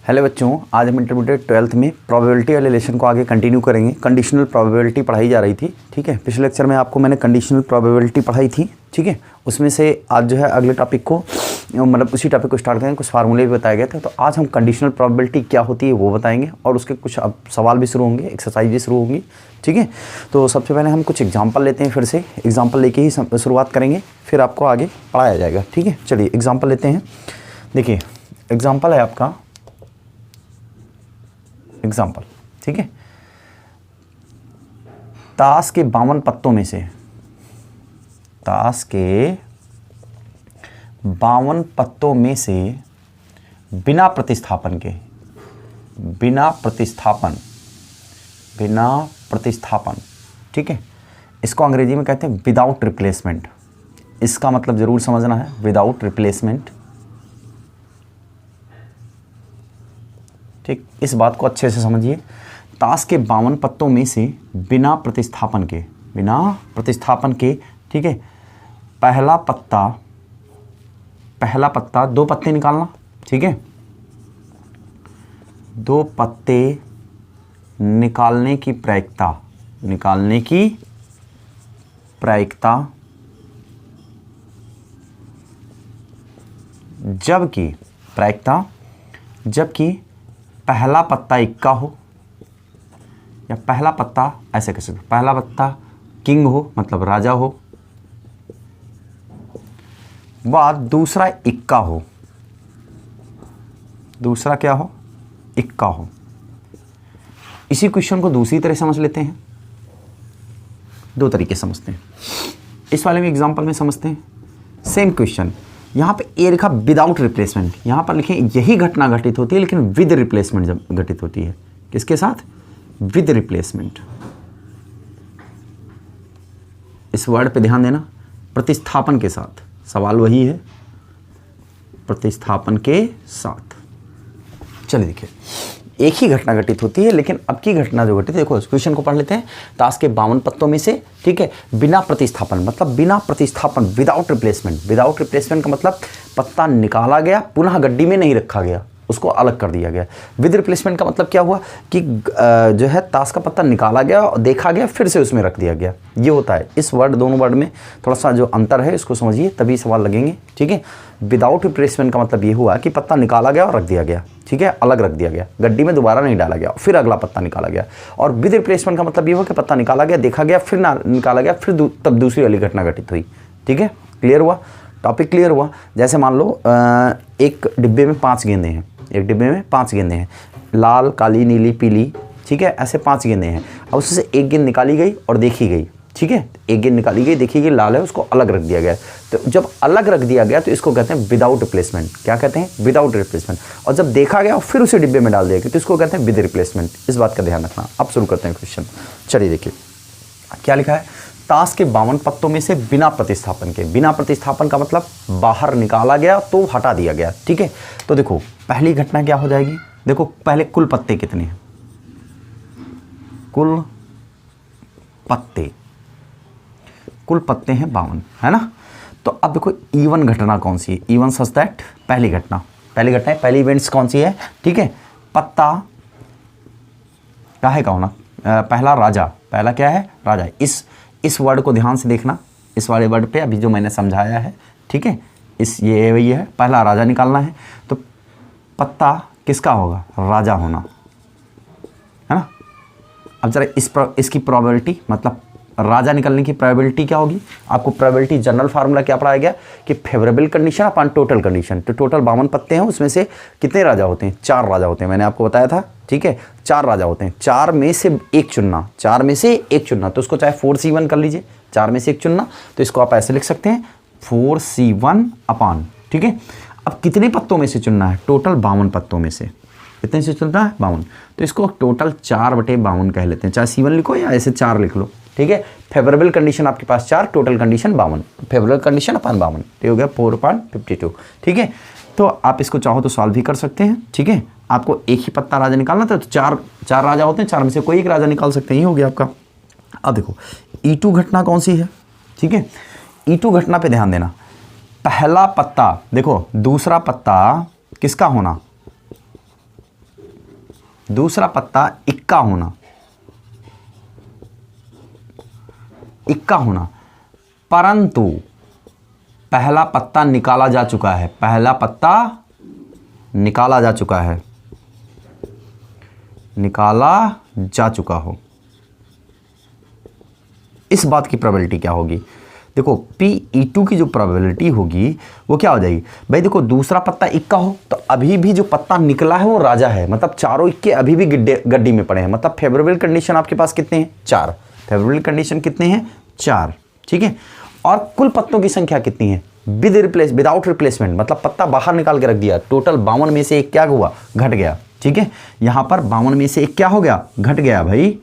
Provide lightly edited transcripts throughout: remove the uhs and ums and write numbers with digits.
Hello बच्चों, आज हम इंटरमीडिएट 12th में प्रोबेबिलिटी वाले लेसन को आगे कंटिन्यू करेंगे। कंडीशनल प्रोबेबिलिटी पढ़ाई जा रही थी, ठीक है। पिछले लेक्चर में आपको मैंने कंडीशनल प्रोबेबिलिटी पढ़ाई थी, ठीक है। उसमें से आज जो है अगले टॉपिक को मतलब उसी टॉपिक को स्टार्ट करेंगे। कुछ फार्मूले भी बताए गए थे, तो आज हम कंडीशनल प्रोबेबिलिटी क्या होती है वो बताएंगे और उसके कुछ अब सवाल भी शुरू होंगे, एक्सरसाइज भी शुरू होंगी, ठीक है। तो सबसे पहले हम कुछ एग्जाम्पल लेते हैं, फिर से एग्जाम्पल लेके ही शुरुआत करेंगे, फिर आपको आगे पढ़ाया जाएगा, ठीक है। चलिए एग्जाम्पल लेते हैं। देखिए एग्जाम्पल है आपका एग्जाम्पल, ठीक है। ताश के 52 पत्तों में से, ताश के 52 पत्तों में से बिना प्रतिस्थापन के, बिना प्रतिस्थापन, ठीक है, इसको अंग्रेजी में कहते हैं विदाउट रिप्लेसमेंट। इसका मतलब जरूर समझना है, विदाउट रिप्लेसमेंट, ठीक। इस बात को अच्छे से समझिए। ताश के 52 पत्तों में से बिना प्रतिस्थापन के, ठीक है, पहला पत्ता 2 पत्ते निकालना, ठीक है। 2 पत्ते निकालने की प्रायिकता जबकि पहला पत्ता इक्का हो, या पहला पत्ता ऐसे कह सकते, पहला पत्ता किंग हो मतलब राजा हो, व दूसरा इक्का हो, दूसरा क्या हो, इक्का हो। इसी क्वेश्चन को दूसरी तरह समझ लेते हैं। 2 तरीके समझते हैं। इस वाले में एग्जांपल में समझते हैं। सेम क्वेश्चन, यहाँ पे ए लिखा विदाउट रिप्लेसमेंट, यहाँ पर लिखें यही घटना घटित होती है लेकिन विद रिप्लेसमेंट जब घटित होती है। किसके साथ? With replacement. इस वर्ड पे ध्यान देना, प्रतिस्थापन के साथ। सवाल वही है, प्रतिस्थापन के साथ। चलिए देखिए, एक ही घटना घटित होती है लेकिन अब की घटना जो घटित है, देखो इस क्वेश्चन को पढ़ लेते हैं। ताश के 52 पत्तों में से, ठीक है, बिना प्रतिस्थापन मतलब बिना प्रतिस्थापन, विदाउट रिप्लेसमेंट। विदाउट रिप्लेसमेंट का मतलब पत्ता निकाला गया, पुनः गड्डी में नहीं रखा गया, उसको अलग कर दिया गया। विद रिप्लेसमेंट का मतलब क्या हुआ कि जो है ताश का पत्ता निकाला गया और देखा गया, फिर से उसमें रख दिया गया। ये होता है। इस वर्ड, दोनों वर्ड में थोड़ा सा जो अंतर है इसको समझिए, तभी सवाल लगेंगे, ठीक है। विदाउट रिप्लेसमेंट का मतलब ये हुआ कि पत्ता निकाला गया और रख दिया गया, ठीक है, अलग रख दिया गया, गड्डी में दोबारा नहीं डाला गया, फिर अगला पत्ता निकाला गया। और विद रिप्लेसमेंट का मतलब ये हुआ कि पत्ता निकाला गया, देखा गया, फिर ना निकाला गया, फिर तब दूसरी वाली घटना घटित हुई, ठीक है। क्लियर हुआ? टॉपिक क्लियर हुआ? जैसे मान लो एक डिब्बे में 5 गेंदें हैं, एक डिब्बे में 5 गेंदें हैं, लाल, काली, नीली, पीली, ठीक है, ऐसे 5 गेंदें हैं। अब उससे एक गेंद निकाली गई और देखी गई, ठीक है, एक गेंद निकाली गई, देखी गई, लाल है, उसको अलग रख दिया गया। तो जब अलग रख दिया गया तो इसको कहते हैं विदाउट रिप्लेसमेंट। क्या कहते हैं? Without replacement. और जब देखा गया और फिर उसे डिब्बे में डाल दिया गया तो इसको कहते हैं विद रिप्लेसमेंट। इस बात का ध्यान रखना। अब शुरू करते हैं क्वेश्चन। चलिए देखिए क्या लिखा है। ताश के 52 पत्तों में से बिना प्रतिस्थापन के, बिना प्रतिस्थापन का मतलब बाहर निकाला गया तो हटा दिया गया, ठीक है। तो देखो पहली घटना क्या हो जाएगी, देखो पहले कुल पत्ते कितने हैं, कुल पत्ते हैं 52, है ना। तो अब देखो इवन घटना कौन सी है, इवन सच दैट पहली घटना है, पहली इवेंट्स कौन सी है, ठीक है। पत्ता काहे का होना, पहला राजा, पहला क्या है, राजा। इस वर्ड को ध्यान से देखना, इस वाले वर्ड पे अभी जो मैंने समझाया है, ठीक है, ये वही है, पहला राजा निकालना है। तो पत्ता किसका होगा, राजा होना, है ना। अब जरा इसकी प्रोबेबिलिटी, मतलब राजा निकलने की प्रोबेबिलिटी क्या होगी। आपको प्रोबेबिलिटी जनरल फार्मूला क्या पढ़ाया गया कि favourable condition upon total condition. तो टोटल 52 पत्ते हैं, उसमें से कितने राजा होते हैं, 4 राजा होते हैं, मैंने आपको बताया था, ठीक है। 4 राजा होते हैं, 4 में से एक चुनना, 4 में से एक चुनना। तो उसको चाहे 4C1 कर लीजिए, 4 में से एक चुनना, तो इसको आप ऐसे लिख सकते हैं 4C1 अपॉन, ठीक है। अब कितने पत्तों में से चुनना है, टोटल 52 पत्तों में से कितने से चुनना है, 52। तो इसको टोटल 4/52 कह लेते हैं, चाहे C1 लिखो या ऐसे 4 लिख लो, ठीक है। फेवरेबल कंडीशन आपके पास 4, total condition 52, favourable condition upon 52, ये हो गया 4/52, ठीक है। तो आप इसको चाहो तो सॉल्व भी कर सकते हैं, ठीक है। आपको एक ही पत्ता राजा निकालना था, तो 4 राजा होते हैं, 4 में से कोई एक राजा निकाल सकते हैं, ये हो गया आपका। अब देखो E2 घटना कौन सी है, ठीक है। E2 घटना पे ध्यान देना। पहला पत्ता, देखो दूसरा पत्ता किसका होना, दूसरा पत्ता इक्का होना, इक्का होना, परंतु पहला पत्ता निकाला जा चुका है, पहला पत्ता निकाला जा चुका है, निकाला जा चुका हो, इस बात की प्रोबेबिलिटी क्या होगी? देखो Pe2 की जो प्रोबेबिलिटी होगी वो क्या हो जाएगी भाई? देखो दूसरा पत्ता इक्का हो तो अभी भी जो पत्ता निकला है वो राजा है, मतलब चारों इक्के अभी भी गड्डी में पड़े हैं, मतलब फेवरेबल कंडीशन आपके पास कितने हैं? 4। फेवरेबल कंडीशन कितने हैं? 4, ठीक है। और कुल पत्तों की संख्या कितनी है? विदाउट रिप्लेसमेंट, मतलब पत्ता बाहर निकाल के रख दिया, टोटल 52 में से एक क्या हुआ? घट गया, ठीक है। यहां पर 52 में से एक क्या हो गया? घट गया भाई,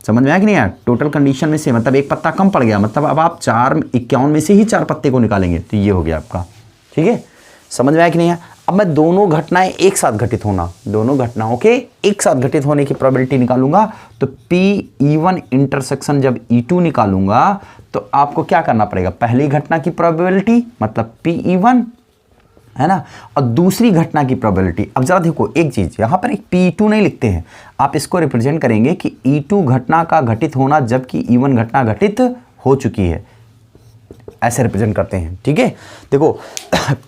समझ में आया कि नहीं यार? टोटल कंडीशन में से मतलब एक पत्ता कम पड़ गया, मतलब अब आप 51 में से ही 4 पत्ते को निकालेंगे, तो ये हो गया आपका, ठीक है। समझ में आया कि नहीं है? अब मैं दोनों घटनाएं एक साथ घटित होना, दोनों घटनाओं के एक साथ घटित होने की प्रोबेबिलिटी निकालूंगा, तो Pe1 इंटरसेक्शन जब E2 निकालूंगा तो आपको क्या करना पड़ेगा? पहली घटना की प्रोबेबिलिटी मतलब Pe1 है ना, और दूसरी घटना की प्रोबेबिलिटी। अब जरा देखो एक चीज, यहां पर एक Pe2 नहीं लिखते हैं, आप इसको रिप्रेजेंट करेंगे कि E2 घटना का घटित होना जबकि E1 घटना घटित हो चुकी है, ऐसे रिप्रेजेंट करते हैं, ठीक है। देखो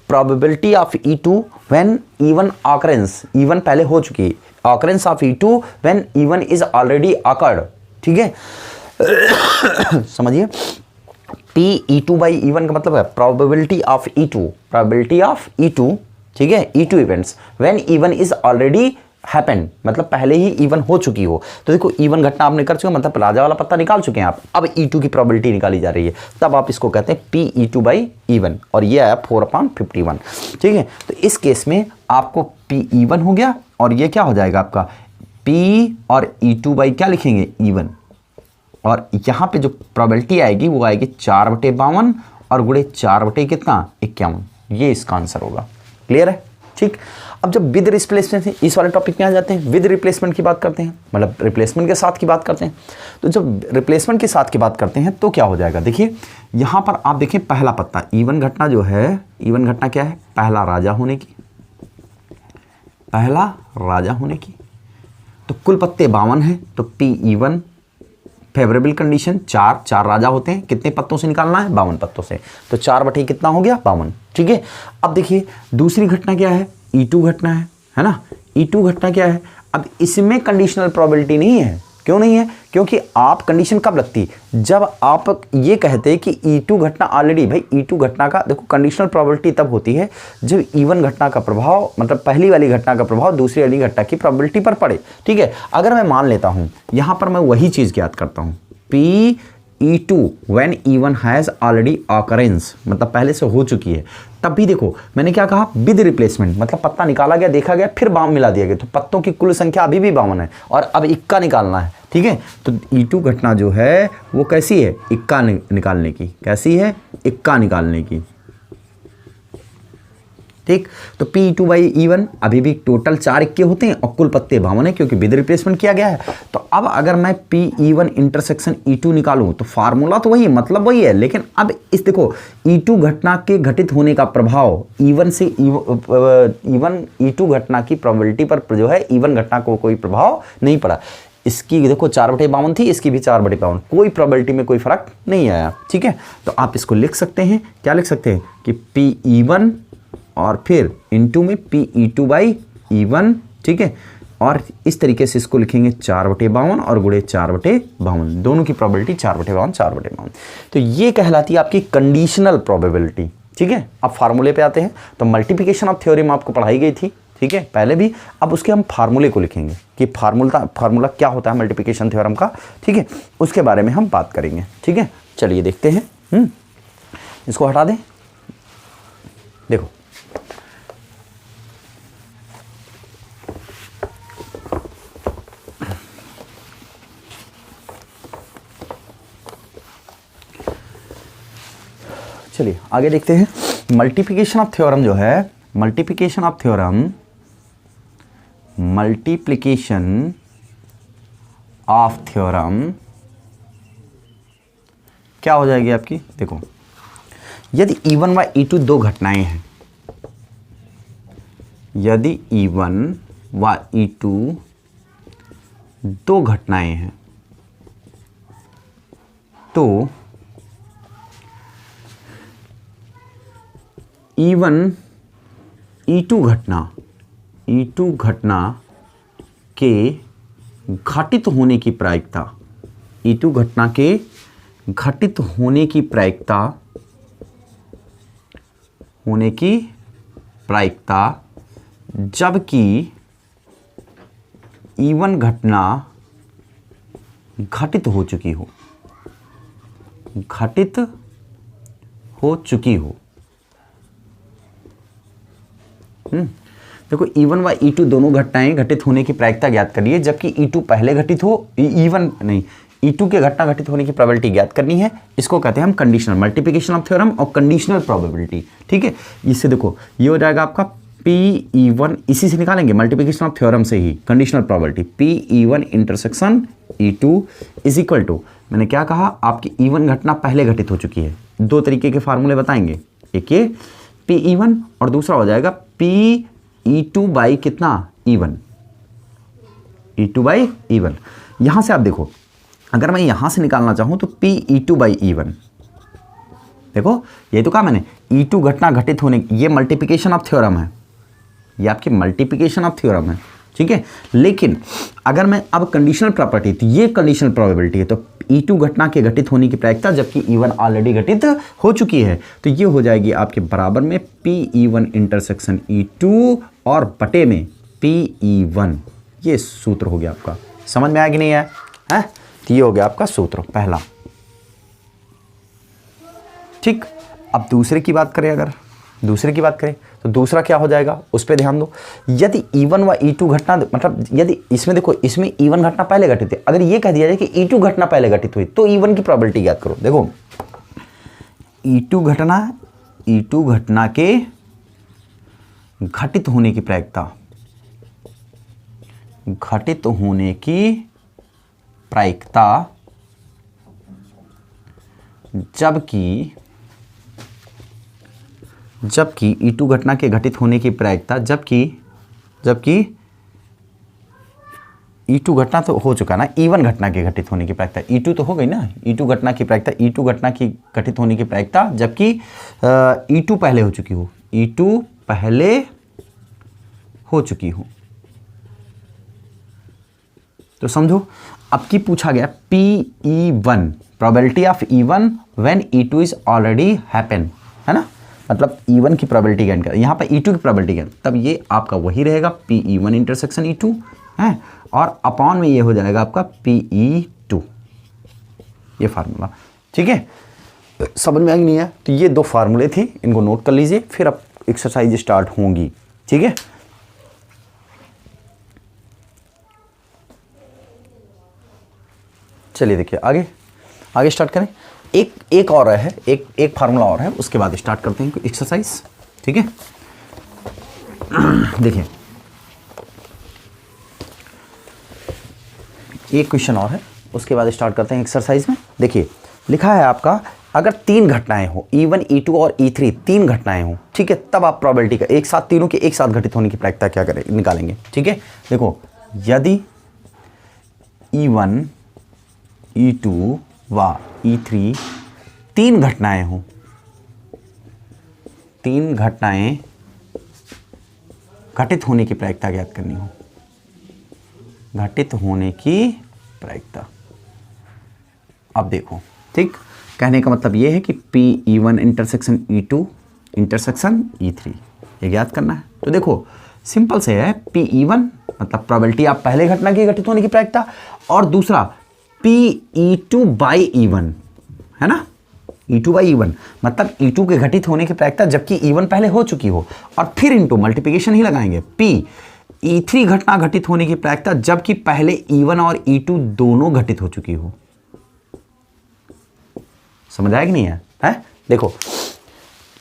probability of E2 when E1 occurrence, E1 पहले हो चुकी है, occurrence of E2 when E1 is already awkward, ठीक है। समझिए Pe2 बाई E1 का मतलब है probability of E2, probability of E2, ठीक है, E2 events when E1 is already happened, मतलब पहले ही E1 हो चुकी हो। तो देखो E1 घटना आपने कर चुके, मतलब राजा वाला पत्ता निकाल चुके हैं आप, अब E2 की प्रोबेबिलिटी निकाली जा रही है, तब आप इसको कहते हैं Pe2 बाई E1, और ये आया 4/51, ठीक है। तो इस केस में आपको Pe1 हो गया, और ये क्या हो जाएगा आपका P और E2 बाई क्या लिखेंगे? E1, और यहां पे जो प्रोबेबिलिटी आएगी वो आएगी 4/52 और गुणे 4 कितना? 51, ये इसका आंसर होगा। क्लियर है, ठीक। अब जब विद रिप्लेसमेंट है, इस वाले टॉपिक में आ जाते हैं, विद रिप्लेसमेंट की बात करते हैं, मतलब रिप्लेसमेंट के साथ की बात करते हैं। तो जब रिप्लेसमेंट के साथ की बात करते हैं तो क्या हो जाएगा? देखिए यहां पर आप देखें पहला पत्ता E1 घटना जो है, E1 घटना क्या है? पहला राजा होने की, पहला राजा होने की। तो कुल पत्ते 52 हैं, तो Pe1 फेवरेबल कंडीशन 4 राजा होते हैं, कितने पत्तों से निकालना है? 52 पत्तों से, तो 4 कितना हो गया? 52, ठीक है। अब देखिए दूसरी घटना क्या है? E2 घटना है ना। E2 घटना क्या है? अब इसमें कंडीशनल प्रोबेबिलिटी नहीं है, क्यों नहीं है? क्योंकि आप कंडीशन कब लगती? जब आप ये कहते हैं कि E2 घटना ऑलरेडी, भाई E2 घटना का देखो कंडीशनल प्रोबेबिलिटी तब होती है जब E1 घटना का प्रभाव, मतलब पहली वाली घटना का प्रभाव दूसरी वाली घटना की प्रोबेबिलिटी पर पड़े, ठीक है। अगर मैं मान लेता हूं यहां पर मैं वही चीज याद करता हूं, Pe2 when E1 has already occurrence, मतलब पहले से हो चुकी है, तब भी देखो मैंने क्या कहा? विद रिप्लेसमेंट, मतलब पत्ता निकाला गया, देखा गया, फिर 52 मिला दिया गया, तो पत्तों की कुल संख्या अभी भी 52 है, और अब इक्का निकालना है, ठीक है। तो E2 घटना जो है वो कैसी है? इक्का निकालने की, कैसी है? इक्का निकालने की, ठीक। तो Pe2 बाई E1 अभी भी टोटल 4 इक्के होते हैं और कुल पत्ते 52 है, क्योंकि विद रिप्लेसमेंट किया गया है। तो अब अगर मैं Pe1 इंटरसेक्शन E2 निकालूं तो फार्मूला तो वही, मतलब वही है, लेकिन अब इस देखो E2 घटना के घटित होने का प्रभाव E1 से E2 घटना की प्रोबेबिलिटी पर जो है E1 घटना को कोई प्रभाव नहीं पड़ा। इसकी देखो 4/52 थी, इसकी भी 4/52, कोई प्रोबेबिलिटी में कोई फर्क नहीं आया, ठीक है। तो आप इसको लिख सकते हैं, क्या लिख सकते हैं कि Pe1 और फिर इनटू में Pe2 बाई E1, ठीक है। और इस तरीके से इसको लिखेंगे 4/52 और गुणे 4/52, दोनों की प्रोबेबिलिटी 4/52। तो ये कहलाती है आपकी कंडीशनल प्रोबेबिलिटी, ठीक है। अब फार्मूले पे आते हैं, तो मल्टीप्लिकेशन ऑफ थ्योरम आपको पढ़ाई गई थी, ठीक है, पहले भी। अब उसके हम फार्मूले को लिखेंगे कि फार्मूला क्या होता है मल्टीप्लिकेशन थ्योरम का, ठीक है, उसके बारे में हम बात करेंगे, ठीक है। चलिए देखते हैं, इसको हटा दें। देखो चलिए आगे देखते हैं। मल्टीप्लिकेशन ऑफ थ्योरम जो है, मल्टीप्लिकेशन ऑफ थ्योरम क्या हो जाएगी आपकी? देखो यदि E1 व E2 दो घटनाएं हैं, यदि E1 व E2 दो घटनाएं हैं तो E1 E2 घटना के घटित होने की प्रायिकता, E2 घटना के घटित होने की प्रायिकता जबकि E1 घटना घटित हो चुकी हो, देखो E1 व E2 दोनों घटनाएं घटित होने की प्रायिकता ज्ञात करनी है, जबकि E2 पहले घटित हो, E2 के घटना घटित होने की प्रोबेबिलिटी ज्ञात करनी है। इसको कहते हैं हम कंडीशनल मल्टीप्लिकेशन ऑफ थ्योरम और कंडीशनल प्रोबेबिलिटी। ठीक है, इससे देखो ये हो जाएगा आपका PE1, इसी से निकालेंगे मल्टीप्लिकेशन ऑफ थ्योरम से ही conditional probability, PE1 intersection E2 is equal to, मैंने क्या कहा, आपकी E1 घटना पहले घटित हो चुकी है। दो तरीके के फार्मूले बताएंगे, एक ये PE1 और दूसरा हो जाएगा PE2 बाई कितना, E1, E2 बाई E1। यहां से आप देखो, अगर मैं यहां से निकालना चाहूं तो PE2 बाई E1, देखो ये तो कहा मैंने E2 घटना घटित होने, ये मल्टीप्लिकेशन ऑफ थ्योरम है, ये आपकी मल्टीप्लिकेशन ऑफ थ्योरम है। ठीक है, लेकिन अगर मैं अब कंडीशनल प्रॉपर्टी, तो ये कंडीशनल प्रोबेबिलिटी है, तो E2 घटना के घटित होने की प्रायिकता जबकि E1 ऑलरेडी घटित हो चुकी है, तो ये हो जाएगी आपके बराबर में PE1 इंटरसेक्शन E2 और बटे में PE1। ये सूत्र हो गया आपका, समझ में आया कि नहीं आया है? तो ये हो गया आपका सूत्र पहला। ठीक, अब दूसरे की बात करें, अगर दूसरे की बात करें तो दूसरा क्या हो जाएगा, उस पर ध्यान दो। यदि E1 व E2 घटना, मतलब यदि इसमें देखो, इसमें E1 घटना पहले घटित है, अगर ये कह दिया जाए कि E2 घटना पहले घटित हुई तो E1 की प्रोबेबिलिटी ज्ञात करो। देखो E2 घटना के घटित होने की प्रायिकता, जबकि E2 घटना के घटित होने की प्रायिकता, जबकि E2 घटना तो हो चुका ना, E1 घटना के घटित होने की प्रायिकता, E2 तो हो गई ना, E2 घटना की प्रायिकता, E2 घटना की घटित होने की प्रायिकता जबकि E2 पहले हो चुकी हो, E2 पहले हो चुकी हो। तो समझो, अब की पूछा गया PE1, probability of E1 when E2 is already happen, है ना, मतलब E1 की प्रोबेबिलिटी ज्ञात कर, यहाँ पर E2 की प्रोबेबिलिटी ज्ञात, तब ये आपका वही रहेगा PE1 इंटरसेक्शन E2 है, और अपॉन में ये हो जाएगा आपका PE2, ये फार्मूला। ठीक है, समझ में आ नहीं है? तो ये दो फार्मूले थे, इनको नोट कर लीजिए, फिर अब एक्सरसाइज स्टार्ट होंगी। ठीक है, चलिए देखिए आगे स्टार्ट करें। एक और है, एक फार्मूला और है, उसके बाद स्टार्ट करते हैं एक्सरसाइज। ठीक है, देखिए एक क्वेश्चन और है, उसके बाद स्टार्ट करते हैं एक्सरसाइज में। देखिए लिखा है आपका, अगर तीन घटनाएं हो, E1 E2 और E3 तीन घटनाएं हो, ठीक है, तब आप प्रोबेबिलिटी का एक साथ, तीनों के एक साथ घटित होने की प्रायिकता क्या करें, निकालेंगे। ठीक है, देखो यदि E1 E2 व E3 तीन घटनाएं हो, तीन घटनाएं घटित होने की प्रायिकता ज्ञात करनी हो, घटित होने की प्रायिकता। अब देखो, ठीक, कहने का मतलब यह है कि PE1 intersection E2 intersection E3 ये ज्ञात करना है। तो देखो सिंपल से है, PE1 मतलब प्रोबेबिलिटी आप पहले घटना की घटित होने की प्रायिकता, और दूसरा PE2 बाई E1, है ना, E2 बाई E1 मतलब E2 के घटित होने की प्रायिकता जबकि E1 पहले हो चुकी हो, और फिर इनटू मल्टीप्लिकेशन ही लगाएंगे, PE3 घटना घटित होने की प्रायिकता जबकि पहले E1 और E2 दोनों घटित हो चुकी हो। समझ आया कि नहीं है? देखो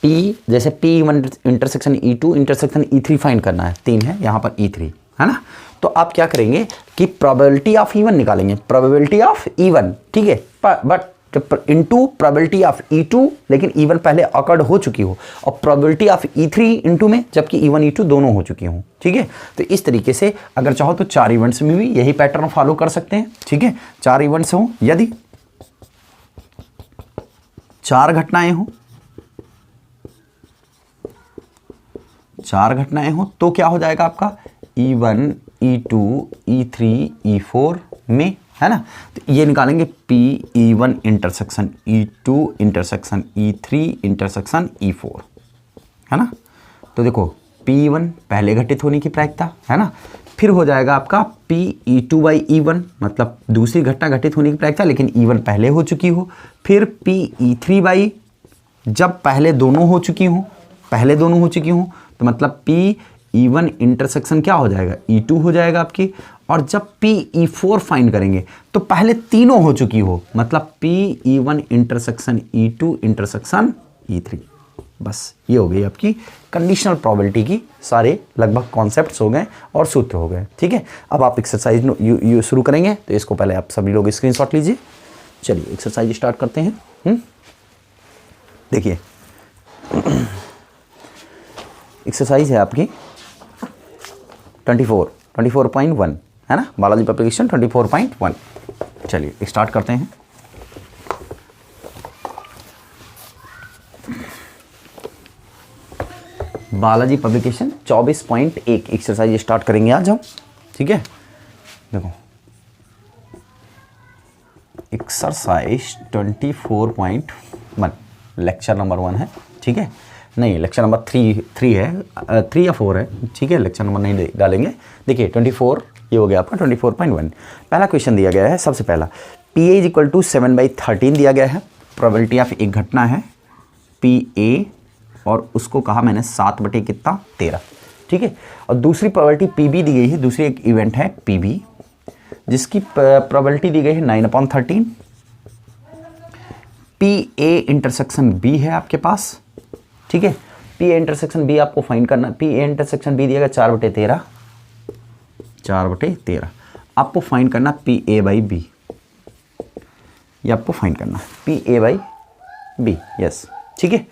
P, जैसे PE1 intersection E2 intersection E3 find करना है, तीन है यहाँ पर E3, है ना, तो आप क्या करेंगे कि प्रोबेबिलिटी ऑफ E1 निकालेंगे, प्रोबेबिलिटी ऑफ E1, ठीक है, बट जब इनटू प्रोबेबिलिटी ऑफ E2, लेकिन E1 पहले अकर्ड हो चुकी हो, और प्रोबेबिलिटी ऑफ E3 इनटू में जबकि E1 E2 दोनों हो चुकी हों। ठीक है, तो इस तरीके से अगर चाहो तो 4 इवेंट्स में भी यही पैटर्न फॉलो कर सकते हैं। ठीक है, 4 इवेंट्स हों, यदि 4 घटनाएं हों, 4 घटनाएं हों तो क्या हो जाएगा आपका E1 E2 E3 E4 में, है ना। तो ये निकालेंगे P E1 intersection E2 intersection E3 intersection E4, है ना। तो देखो P1 पहले घटित होने की प्रायिकता, है ना। फिर हो जाएगा आपका PE2 बाई E1, मतलब दूसरी घटना घटित होने की प्रायिकता लेकिन E1 पहले हो चुकी हो। फिर PE3 बाई, जब पहले दोनों हो चुकी हों, पहले दोनों हो चुकी हों तो मतलब PE1 इंटरसेक्शन क्या हो जाएगा E2 हो जाएगा आपकी। और जब PE4 फाइंड करेंगे तो पहले तीनों हो चुकी हो, मतलब PE1 intersection E2 intersection E3। बस ये हो गई आपकी कंडीशनल प्रोबेबिलिटी की सारे लगभग कॉन्सेप्ट्स हो गए और सूत्र हो गए। ठीक है, अब आप एक्सरसाइज शुरू करेंगे तो इसको पहले आप सभी लोग स्क्रीनशॉट लीजिए। चलिए एक्सरसाइज स्टार्ट करते हैं। देखिए एक्सरसाइज है आपकी 24.1, है ना, बालाजी पब्लिकेशन 24.1। चलिए स्टार्ट करते हैं। बालाजी पब्लिकेशन 24.1 एक्सरसाइज स्टार्ट करेंगे आज हम। ठीक है, देखो एक्सरसाइज 24.1 लेक्चर नंबर 1 है। ठीक है, नहीं लेक्चर नंबर 3 है, 3 या 4 है। ठीक है, लेक्चर नंबर नहीं डालेंगे। देखिए 24 ये हो गया आपका 24.1। पहला क्वेश्चन दिया गया है, सबसे पहला PA = 7/13 दिया गया है। प्रोबेबिलिटी ऑफ एक घटना है PA और उसको कहा मैंने 7/13। ठीक है, और दूसरी प्रोबेबिलिटी PB दी गई है, दूसरी एक इवेंट है PB जिसकी प्रोबेबिलिटी दी गई है 9/13। PA इंटरसेक्शन B है आपके पास। ठीक है, PA इंटरसेक्शन B आपको फाइंड करना। PA इंटरसेक्शन B दिया गया 4/13, 4/13। आपको फाइंड करना PA बाई B, ये आपको फाइंड करना PA बाई B। यस, ठीक है।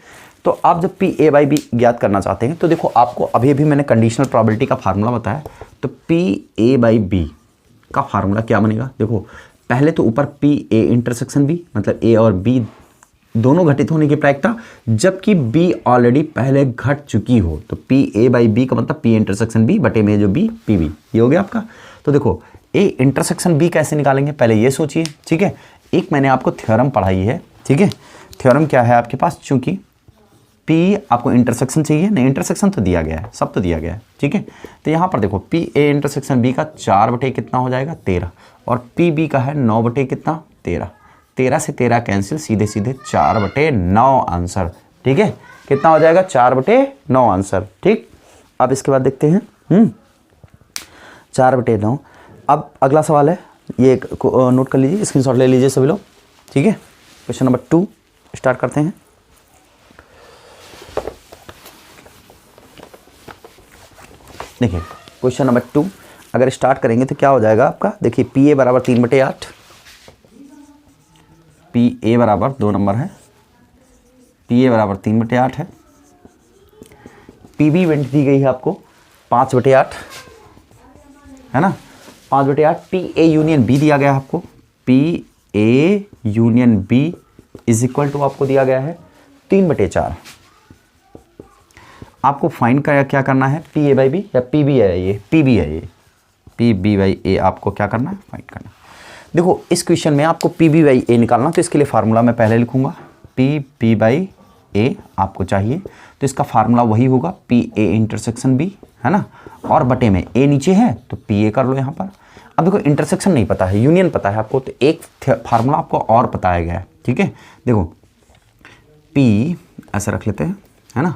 तो आप जब PA बाई B ज्ञात करना चाहते हैं तो देखो आपको अभी अभी मैंने कंडीशनल प्रोबेबिलिटी का फार्मूला बताया। तो PA बाई B का फार्मूला क्या बनेगा, देखो पहले तो ऊपर PA इंटरसेक्शन B, मतलब A और B दोनों घटित होने की प्रायिकता, जबकि B ऑलरेडी पहले घट चुकी हो। तो PA बाई B का मतलब P इंटरसेक्शन B बटे में जो B PB, ये हो गया आपका। तो देखो A इंटरसेक्शन B कैसे निकालेंगे पहले ये सोचिए। ठीक है, एक मैंने आपको थ्योरम पढ़ाई है। ठीक है, थ्योरम क्या है आपके पास, चूंकि P आपको इंटरसेक्शन चाहिए, नहीं इंटरसेक्शन तो दिया गया है, सब तो दिया गया है। ठीक है, तो यहाँ पर देखो PA इंटरसेक्शन B का 4 कितना हो जाएगा 13, और PB का है 9 कितना 13। 13 से 13 कैंसिल, सीधे सीधे 4/9 आंसर। ठीक है, कितना हो जाएगा 4/9 आंसर। ठीक, अब इसके बाद देखते हैं 4/9। अब अगला सवाल है, ये नोट कर लीजिए, स्क्रीनशॉट ले लीजिए सभी लोग। ठीक है, क्वेश्चन नंबर 2 स्टार्ट करते हैं। देखिए क्वेश्चन नंबर 2 अगर स्टार्ट करेंगे तो क्या हो जाएगा आपका, देखिए PA बराबर 3/8, PA बराबर 2 नंबर है, PA बराबर 3/8 है। PB इवेंट दी गई है आपको 5/8, है ना, 5/8। PA यूनियन B दिया गया है आपको, PA union B is equal to आपको दिया गया है 3/4। आपको फाइंड क्या करना है, PA बाई B या PB है ये, PB है ये, PB बाई A आपको क्या करना है, फाइंड करना है। देखो इस क्वेश्चन में आपको PB बाई A निकालना, तो इसके लिए फार्मूला मैं पहले लिखूंगा, PB बाई A आपको चाहिए। तो इसका फार्मूला वही होगा PA इंटरसेक्शन B, है ना, और बटे में A नीचे है तो PA कर लो यहाँ पर। अब देखो इंटरसेक्शन नहीं पता है, यूनियन पता है आपको, तो एक फार्मूला आपको और बताया गया है। ठीक है, देखो P ऐसे रख लेते हैं, है ना,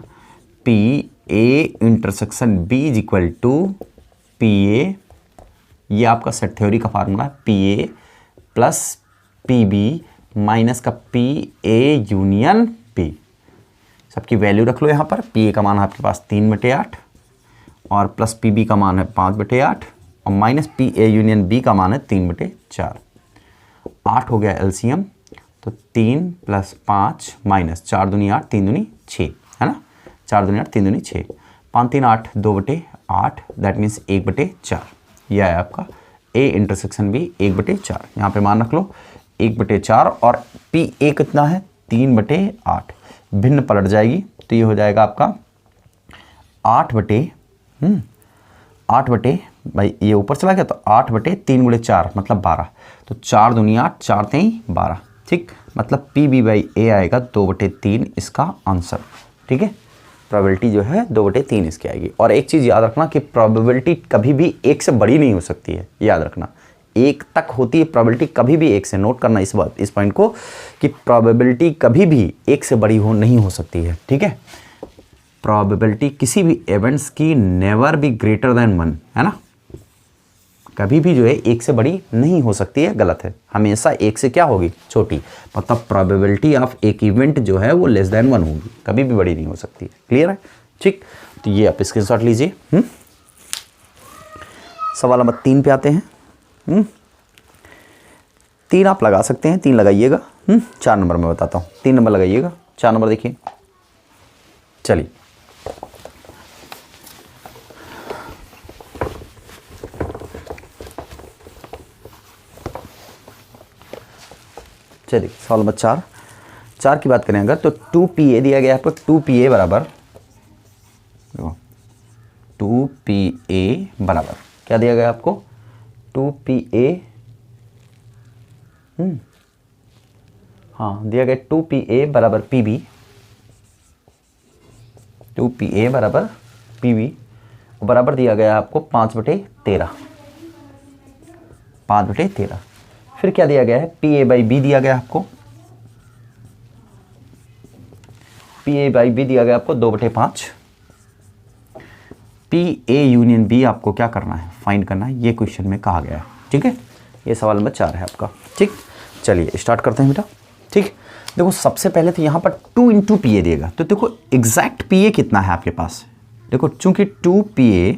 PA intersection B is equal to PA, ये आपका सेट थ्योरी का फार्मूला है, PA प्लस PB माइनस का PA यूनियन B। सबकी वैल्यू रख लो यहाँ पर। PA का मान है आपके पास 3/8 और प्लस PB का मान है 5/8 और माइनस PA यूनियन B का मान है 3/4। 8 हो गया LCM तो 3 + 5 माइनस 4 दूनी 8 3 दूनी 6 है ना, 4 दूनी 8 3 दूनी 6, 5 3 8 2/8 दैट मीन्स 1/4। यह है आपका ए इंटरसेक्शन बी 1/4। यहाँ पे मान रख लो 1/4 और पी ए कितना है 3/8, भिन्न पलट जाएगी तो ये हो जाएगा आपका 8 भाई ये ऊपर चला गया तो 8/3 × 4 मतलब 12, तो 4 दूनी 8 4 3 12, ठीक, मतलब पी बी बाई ए आएगा 2/3 इसका आंसर। ठीक है, प्रोबेबिलिटी जो है 2/3 इसकी आएगी। और एक चीज़ याद रखना कि प्रोबेबिलिटी कभी भी 1 से बड़ी नहीं हो सकती है, याद रखना 1 तक होती है प्रोबेबिलिटी, कभी भी 1 से। नोट करना इस पॉइंट को कि प्रोबेबिलिटी कभी भी 1 से बड़ी नहीं हो सकती है। ठीक है, प्रोबेबिलिटी किसी भी इवेंट्स की नेवर बी ग्रेटर देन 1 है ना, कभी भी जो है 1 से बड़ी नहीं हो सकती है, गलत है, हमेशा 1 से क्या होगी छोटी, मतलब प्रोबेबिलिटी ऑफ एक इवेंट जो है वो लेस देन 1 होगी, कभी भी बड़ी नहीं हो सकती है। क्लियर है, ठीक, तो ये आप स्क्रीनशॉट लीजिए। सवाल नंबर 3 पे आते हैं। 3 आप लगा सकते हैं, 3 लगाइएगा। 4 नंबर मैं बताता हूँ, 3 नंबर लगाइएगा, 4 नंबर देखिए। चलिए चलिए सवाल नंबर 4 की बात करें अगर, तो 2PA दिया गया है आपको। 2PA बराबर 2PA बराबर क्या दिया गया आपको 2PA, हाँ दिया गया 2PA बराबर PB, 2PA बराबर PB बराबर दिया गया आपको 5/13, 5/13। फिर क्या दिया गया है PA/B दिया गया आपको, PA/B दिया गया आपको 2/5। PA यूनियन B आपको क्या करना है, फाइंड करना है, ये क्वेश्चन में कहा गया है। ठीक है, ये सवाल नंबर 4 है आपका। ठीक, चलिए स्टार्ट करते हैं बेटा। ठीक, देखो सबसे पहले तो यहाँ पर 2 × PA देगा, तो देखो एग्जैक्ट PA कितना है आपके पास। देखो चूंकि 2PA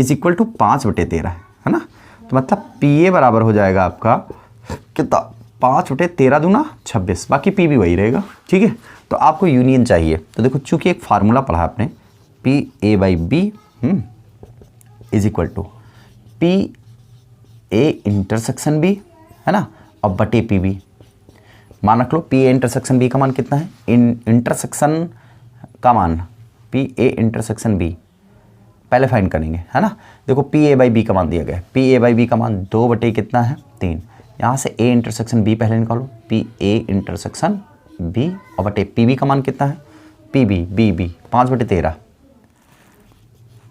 = 5/13 है ना, तो मतलब PA बराबर हो जाएगा आपका कितना 5/13 दूना 26, बाकी PB वही रहेगा। ठीक है, तो आपको यूनियन चाहिए, तो देखो चूंकि एक फार्मूला पढ़ा आपने PA/B = PA इंटरसेक्शन B है ना, और बटे PB। मान रख लो PA इंटरसेक्शन B का मान कितना है, इंटरसेक्शन का मान PA इंटरसेक्शन B पहले फाइंड करेंगे है ना। देखो PA/B का मान दिया गया है, PA/B का मान 2 कितना है 3, यहाँ से A इंटरसेक्शन B पहले निकालो, PA इंटरसेक्शन B और बटे PB का मान कितना है PB 5/13,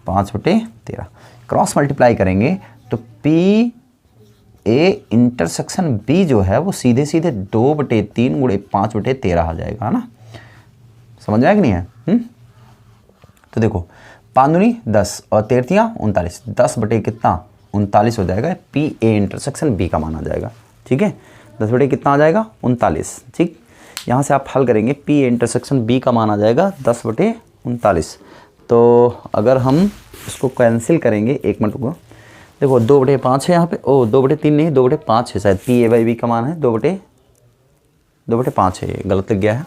5/13 क्रॉस मल्टीप्लाई करेंगे तो PA इंटरसेक्शन B जो है वो सीधे 2/3 × 5/13 आ जाएगा है ना, समझ आया कि नहीं है। तो देखो 5 दूनी 10 और 13 39, 10/39 हो जाएगा, PA इंटरसेक्शन B का मान आ जाएगा। ठीक है, 10 कितना आ जाएगा 39। ठीक, यहाँ से आप हल करेंगे PA इंटरसेक्शन B का मान आ जाएगा 10/39। तो अगर हम इसको कैंसिल करेंगे, एक मिनट को, देखो 2/5 है यहाँ पे, 2/3 नहीं 2/5 है शायद, PA/B का मान है 2/5 है, ये गलत लग गया है,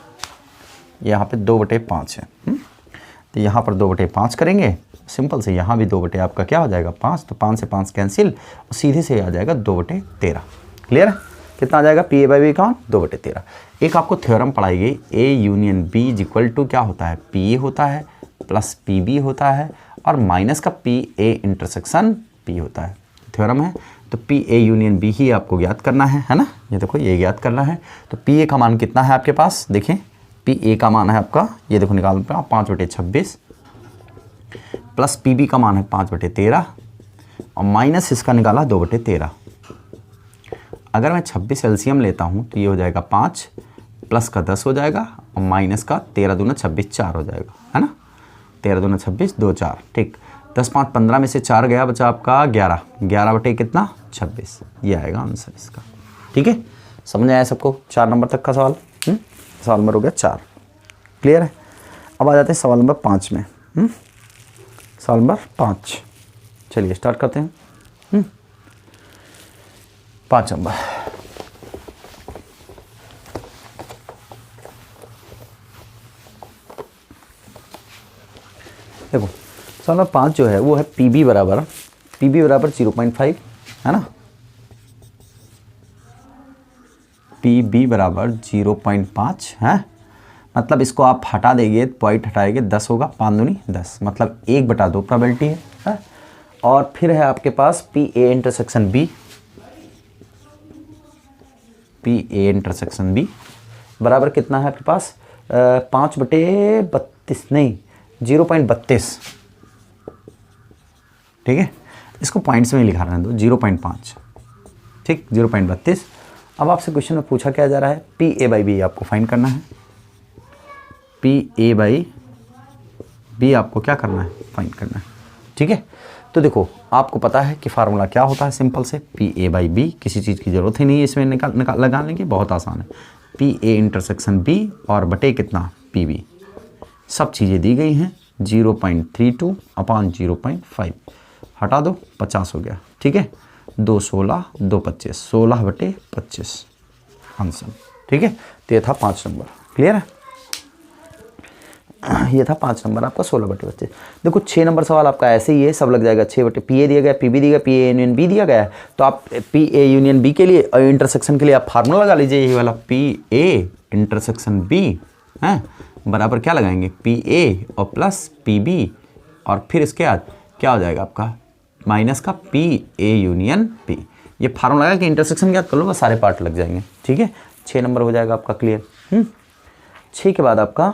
यहाँ पे 2/5 है। तो यहाँ पर 2/5 करेंगे, सिंपल से यहाँ भी 2 आपका क्या हो जाएगा 5, तो 5 से 5 कैंसिल और सीधे से आ जाएगा 2/13। क्लियर है, कितना आ जाएगा PA/B का 2/13। एक आपको थ्योरम पढ़ाई गई A यूनियन B = क्या होता है, PA होता है प्लस PB होता है और माइनस का PA इंटरसेक्शन B होता है, थ्योरम है। तो PA यूनियन B ही आपको ज्ञात करना है ना, ये देखो ये ज्ञात करना है। तो PA का मान कितना है आपके पास, देखें PA का मान है आपका, ये देखो निकाल पे 5/26 प्लस PB का मान है 5/13 और माइनस इसका निकाला 2/13। अगर मैं 26 एलसीएम लेता हूँ तो ये हो जाएगा 5 प्लस का 10 हो जाएगा और माइनस का 13 दूना 26 4 हो जाएगा है ना, 13 दूना 26 2 4। ठीक, 10 5 15 में से 4 गया, बचा आपका 11 कितना 26, ये आएगा आंसर इसका। ठीक है, समझ आया सबको 4 नंबर तक का सवाल। सवाल नंबर हो गया 4, क्लियर है। अब आ जाते हैं सवाल नंबर 5 में। सवाल नंबर 5, चलिए स्टार्ट करते हैं। 5 नंबर सवाल नंबर 5 जो है वो है पी बी बराबर 0.5 है ना, पी बी बराबर 0.5 है। मतलब इसको आप हटा देंगे, पॉइंट हटाएंगे, 10 होगा, 5 दूनी 10, मतलब 1/2 प्रोबेबिलिटी है। और फिर है आपके पास P A intersection B, P A intersection B बराबर कितना है आपके पास 5/32 नहीं 0.32, ठीक है। इसको पॉइंट्स में लिखा रहने दो 0.5, ठीक, 0.32। अब आपसे क्वेश्चन में पूछा क्या जा रहा है, पी ए बाई बी आपको फाइंड करना है, पी ए बाई बी आपको क्या करना है, फाइंड करना है, ठीक है। तो देखो आपको पता है कि फार्मूला क्या होता है, सिंपल से पी ए बाई बी, किसी चीज़ की ज़रूरत ही नहीं है इसमें निकाल लगा लेंगे, बहुत आसान है। पी ए इंटरसेक्शन बी और बटे कितना पी बी, सब चीज़ें दी गई हैं, 0.32 अपान 0.5 हटा दो, 50 हो गया, ठीक है। 2 16 2 25, 16/25 आंसर, ठीक है। तो ये था 5 नंबर, क्लियर है। ये था 5 नंबर आपका 16/25। देखो 6 नंबर सवाल आपका ऐसे ही है, सब लग जाएगा 6 बटे पी ए दिया गया, पी बी दिया गया, पी ए यूनियन बी दिया गया है। तो आप पी ए यूनियन बी के लिए इंटरसेक्शन के लिए आप फार्मूला लगा लीजिए, ये वाला पी ए इंटरसेक्शन बी है बराबर क्या लगाएंगे, पी ए और प्लस पी बी, और फिर इसके बाद क्या हो जाएगा आपका माइनस का पी ए यूनियन पी। ये फार्मूला लगा कि इंटरसेक्शन याद कर लो, बस सारे पार्ट लग जाएंगे, ठीक है। 6 नंबर हो जाएगा आपका क्लियर। 6 के बाद आपका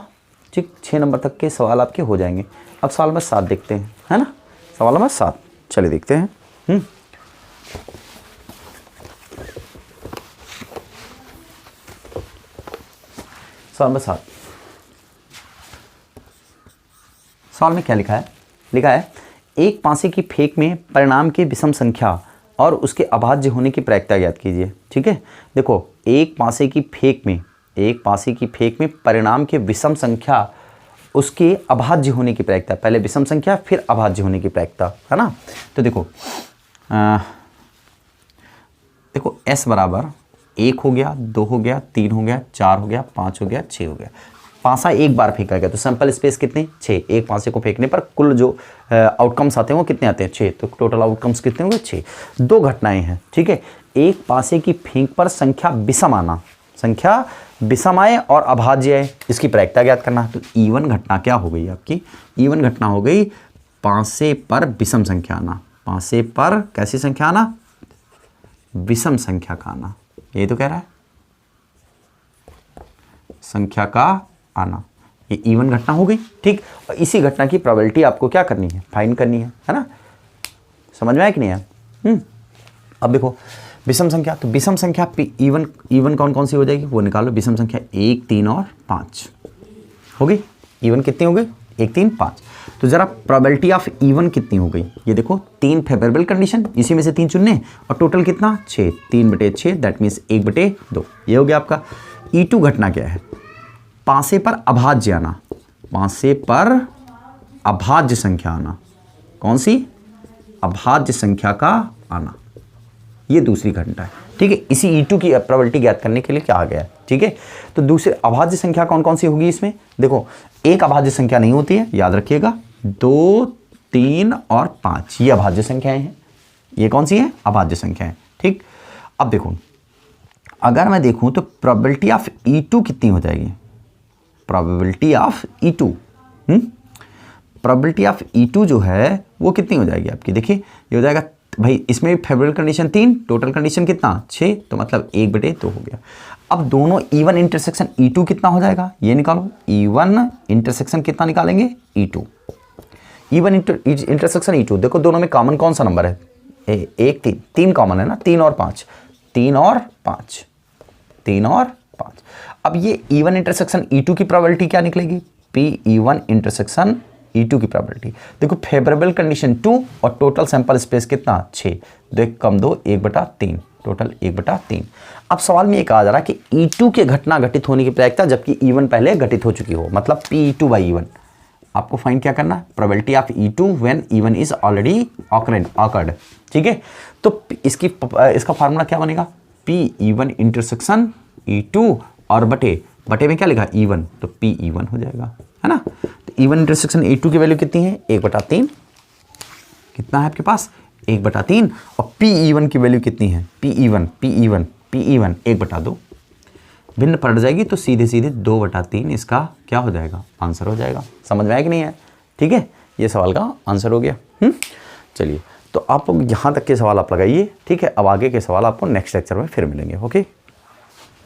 ठीक 6 नंबर तक के सवाल आपके हो जाएंगे। अब सवाल नंबर 7 देखते हैं, है ना, सवाल नंबर 7 चलिए देखते हैं। सवाल नंबर 7, सवाल में क्या लिखा है, लिखा है एक पासे की फेंक में परिणाम की विषम संख्या और उसके अभाज्य होने की प्रायिकता ज्ञात कीजिए, ठीक है। देखो एक पासे की फेंक में परिणाम के विषम संख्या उसके अभाज्य होने की प्रायिकता, पहले विषम संख्या फिर अभाज्य होने की प्रायिकता, है ना। तो देखो देखो s बराबर 1 हो गया, 2 हो गया, 3 हो गया, 4 हो गया, 5 हो गया, 6 हो गया। पासा एक बार फेंका गया तो सैंपल स्पेस कितने 6, एक पासे को फेंकने पर कुल जो आउटकम्स आते हैं वो कितने आते हैं 6, तो टोटल आउटकम्स कितने होंगे 6। 2 घटनाएं हैं, ठीक है। एक पासे की फेंक पर संख्या विषम आना, संख्या विषम आए और अभाज्य आए, इसकी प्रायिकता ज्ञात करना। तो इवन घटना क्या हो गई आपकी, इवन घटना हो गई पासे पर विषम संख्या आना, पासे पर कैसी संख्या आना, विषम संख्या का आना, ये तो कह रहा है संख्या का आना, ये इवन घटना हो गई, ठीक। और इसी घटना की प्रोबेबिलिटी आपको क्या करनी है, फाइंड करनी है ना। समझ में आया कि नहीं है। अब देखो विषम संख्या, तो विषम संख्या इवन कौन कौन सी हो जाएगी वो निकालो। विषम संख्या 1 3 और 5 हो गई, इवन कितनी हो गई 1 3 5। तो जरा प्रोबेबिलिटी ऑफ इवन कितनी हो गई, ये देखो 3 फेवरेबल कंडीशन, इसी में से 3 चुनने और टोटल कितना 6, 3/6 दैट मीन्स 1/2, ये हो गया आपका। E2 घटना क्या है, पासे पर अभाज्य आना, पासे पर अभाज्य संख्या आना, कौन सी अभाज्य संख्या का आना, ये दूसरी घटना है, ठीक है। इसी E2 की प्रोबेबिलिटी ज्ञात करने के लिए क्या आ गया है, ठीक है। तो दूसरे अभाज्य संख्या कौन कौन सी होगी इसमें, देखो एक अभाज्य संख्या नहीं होती है, याद रखिएगा, 2 3 और 5 ये अभाज्य संख्याएं हैं, ये कौन सी है अभाज्य संख्याएं, ठीक। अब देखो अगर मैं देखूं तो प्रोबेबिलिटी ऑफ E2 कितनी हो जाएगी, probability of E2 probability of E2 जो है वो कितनी हो जाएगी आपकी, देखिए ये हो जाएगा भाई, इसमें फेवरेबल कंडीशन 3, टोटल कंडीशन कितना 6, तो मतलब 1/2 हो गया। अब दोनों इवन इंटरसेक्शन E2 कितना हो जाएगा ये निकालो, इवन इंटरसेक्शन कितना निकालेंगे E2, इवन इंटरसेक्शन E2, देखो दोनों में कॉमन कौन सा नंबर है 1 3, 3 कॉमन है ना, 3 और 5, 3 और 5, 3 और 5। अब ये इवन इंटरसेक्शन E2 की प्रोबेबिलिटी क्या निकलेगी, P इवन इंटरसेक्शन E2 की प्रोबेबिलिटी, देखो फेवरेबल कंडीशन 2 और टोटल सैंपल स्पेस कितना 6, 2 कम 2 1/3, टोटल 1/3। अब सवाल में एक आ जा रहा है कि E2 के घटना घटित होने की प्रायिकता जबकि इवन पहले घटित हो चुकी हो, मतलब P2 बाई इवन। आपको फाइंड क्या करना, probability of E2 when even is already awkward, ठीक है। तो इसका फार्मूला क्या बनेगा, P इवन इंटरसेक्शन E2 और बटे में क्या लिखा इवन, तो P इवन हो जाएगा, है ना। तो E1 इंटरसेक्शन E2 की वैल्यू कितनी है 1/3, कितना है आपके पास 1/3, और PE1 की वैल्यू कितनी है PE1 1/2, भिन्न पड़ जाएगी तो सीधे सीधे 2/3 इसका क्या हो जाएगा आंसर हो जाएगा। समझ में आया कि नहीं है? ठीक है, ये सवाल का आंसर हो गया। चलिए, तो आप यहाँ तक के सवाल आप लगाइए, ठीक है। अब आगे के सवाल आपको नेक्स्ट लेक्चर में फिर मिलेंगे। ओके।